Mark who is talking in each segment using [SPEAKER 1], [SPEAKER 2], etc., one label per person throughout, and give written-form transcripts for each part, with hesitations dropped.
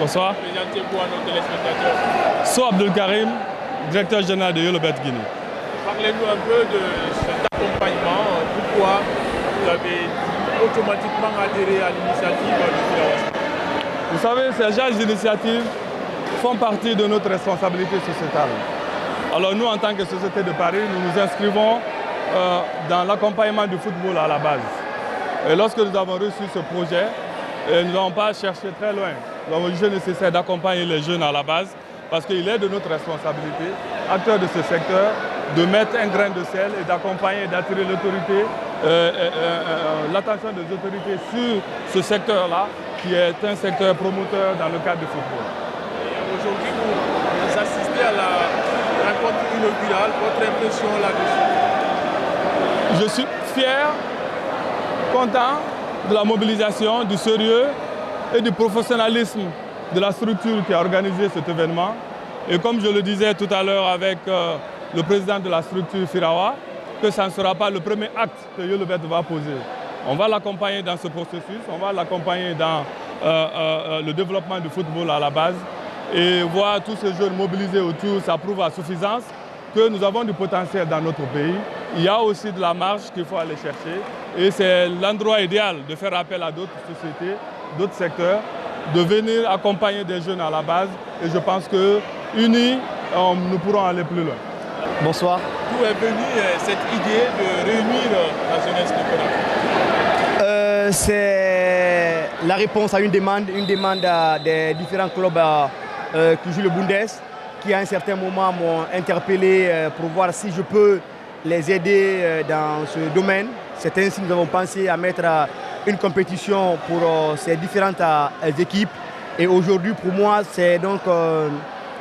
[SPEAKER 1] Bonsoir.
[SPEAKER 2] Présentez-vous à nos téléspectateurs.
[SPEAKER 1] So Abdul Karim, directeur général de YOLOBET Guinée.
[SPEAKER 2] Parlez-nous un peu de cet accompagnement. Pourquoi vous avez automatiquement adhéré à l'initiative de Firawa?
[SPEAKER 1] Vous savez, ces genres d'initiatives font partie de notre responsabilité sociétale. Alors nous, en tant que Société de Paris, nous nous inscrivons dans l'accompagnement du football à la base. Et lorsque nous avons reçu ce projet, nous n'avons pas cherché très loin. Nous avons jugé nécessaire d'accompagner les jeunes à la base parce qu'il est de notre responsabilité, acteurs de ce secteur, de mettre un grain de sel et d'accompagner, d'attirer l'autorité, l'attention des autorités sur ce secteur-là, qui est un secteur promoteur dans le cadre du football.
[SPEAKER 2] Aujourd'hui, vous assistez à la rencontre inaugurale. Votre impression là-dessus?
[SPEAKER 1] Je suis fier, content de la mobilisation, du sérieux et du professionnalisme de la structure qui a organisé cet événement. Et comme je le disais tout à l'heure avec le président de la structure Firawa, que ça ne sera pas le premier acte que YOLOBET va poser. On va l'accompagner dans ce processus, on va l'accompagner dans le développement du football à la base. Et voir tous ces jeunes mobilisés autour, ça prouve à suffisance que nous avons du potentiel dans notre pays. Il y a aussi de la marge qu'il faut aller chercher. Et c'est l'endroit idéal de faire appel à d'autres sociétés, d'autres secteurs, de venir accompagner des jeunes à la base. Et je pense que unis, nous pourrons aller plus loin.
[SPEAKER 3] Bonsoir.
[SPEAKER 2] D'où est venue cette idée de réunir la jeunesse de Conakry?
[SPEAKER 3] C'est la réponse à une demande des différents clubs qui jouent le Bundes, qui à un certain moment m'ont interpellé pour voir si je peux les aider dans ce domaine. C'est ainsi que nous avons pensé à mettre une compétition pour ces différentes équipes. Et aujourd'hui, pour moi, c'est donc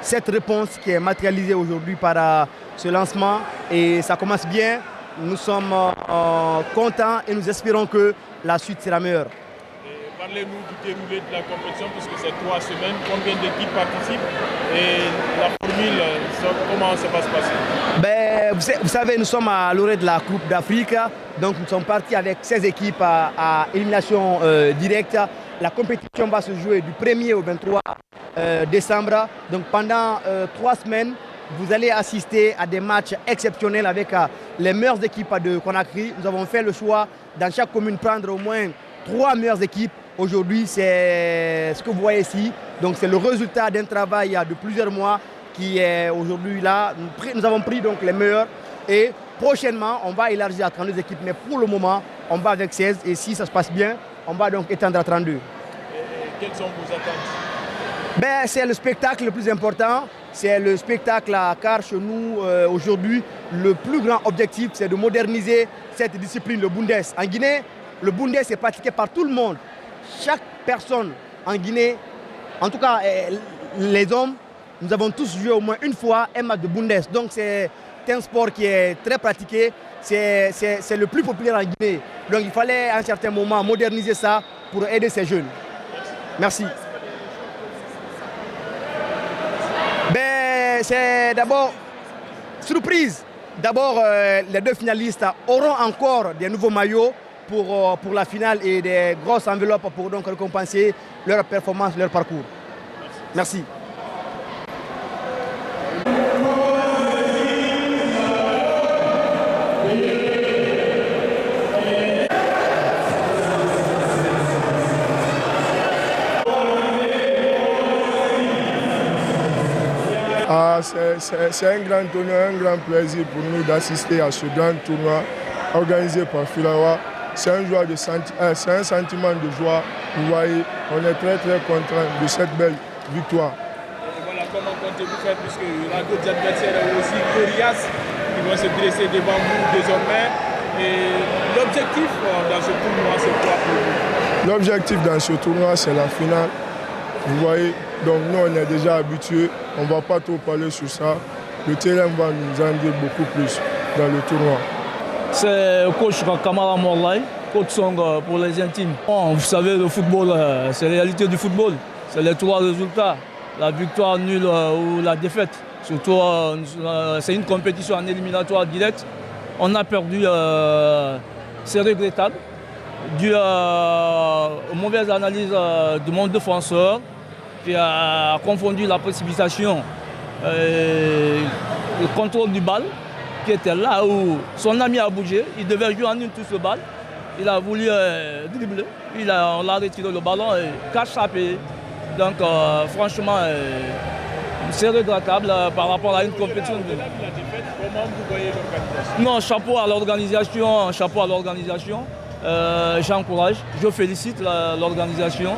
[SPEAKER 3] cette réponse qui est matérialisée aujourd'hui par ce lancement. Et ça commence bien. Nous sommes contents et nous espérons que la suite sera meilleure.
[SPEAKER 2] Parlez-nous du déroulé de la compétition, puisque c'est 3 semaines. Combien d'équipes participent et la formule, comment ça va se passer?
[SPEAKER 3] Vous savez, nous sommes à l'orée de la Coupe d'Afrique. Donc nous sommes partis avec 16 équipes à élimination directe. La compétition va se jouer du 1er au 23 décembre. Donc pendant 3 semaines, vous allez assister à des matchs exceptionnels avec les meilleures équipes de Conakry. Nous avons fait le choix dans chaque commune prendre au moins 3 meilleures équipes. Aujourd'hui, c'est ce que vous voyez ici. Donc c'est le résultat d'un travail de plusieurs mois qui est aujourd'hui là. Nous avons pris donc les meilleurs et prochainement, on va élargir à 32 équipes. Mais pour le moment, on va avec 16 et si ça se passe bien, on va donc étendre à 32.
[SPEAKER 2] Et quelles sont vos attentes?
[SPEAKER 3] C'est le spectacle le plus important. C'est le spectacle car chez nous, aujourd'hui, le plus grand objectif, c'est de moderniser cette discipline, le Bundes. En Guinée, le Bundes est pratiqué par tout le monde. Chaque personne en Guinée, en tout cas les hommes, nous avons tous joué au moins une fois un match de Bundes. Donc c'est un sport qui est très pratiqué, c'est le plus populaire en Guinée. Donc il fallait à un certain moment moderniser ça pour aider ces jeunes. Merci. C'est d'abord surprise. D'abord, les 2 finalistes auront encore des nouveaux maillots pour la finale et des grosses enveloppes pour donc récompenser leur performance, leur parcours. Merci.
[SPEAKER 4] C'est un grand honneur, un grand plaisir pour nous d'assister à ce grand tournoi organisé par Firawa. C'est un sentiment de joie. Vous voyez, on est très très content de cette belle victoire.
[SPEAKER 2] Et voilà, comment comptez-vous faire, puisqu'il y aura d'autres adversaires aussi coriaces qui vont se dresser devant vous désormais. Et l'objectif dans ce tournoi, c'est quoi pour vous?
[SPEAKER 4] L'objectif dans ce tournoi, c'est la finale. Vous voyez, donc nous on est déjà habitués, on ne va pas trop parler sur ça. Le terrain va nous en dire beaucoup plus dans le tournoi.
[SPEAKER 5] C'est coach Kamara Morlai, coach Song pour les intimes. Bon, vous savez, le football, c'est la réalité du football. C'est les 3 résultats, la victoire nulle ou la défaite. Surtout, c'est une compétition en éliminatoire direct. On a perdu, c'est regrettable, dû aux mauvaises analyses de mon défenseur. qui a confondu la précipitation et le contrôle du bal, qui était là où son ami a bougé. Il devait jouer en une touche le bal. Il a voulu dribbler. On l'a retiré le ballon et cache-tapé. Donc franchement, c'est regrettable par rapport à une compétition.
[SPEAKER 2] Comment vous voyez l'organisation?
[SPEAKER 5] Non, chapeau à l'organisation, j'encourage, je félicite l'organisation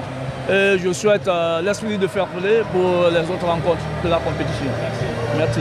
[SPEAKER 5] et je souhaite l'esprit de fair play pour les autres rencontres de la compétition. Merci.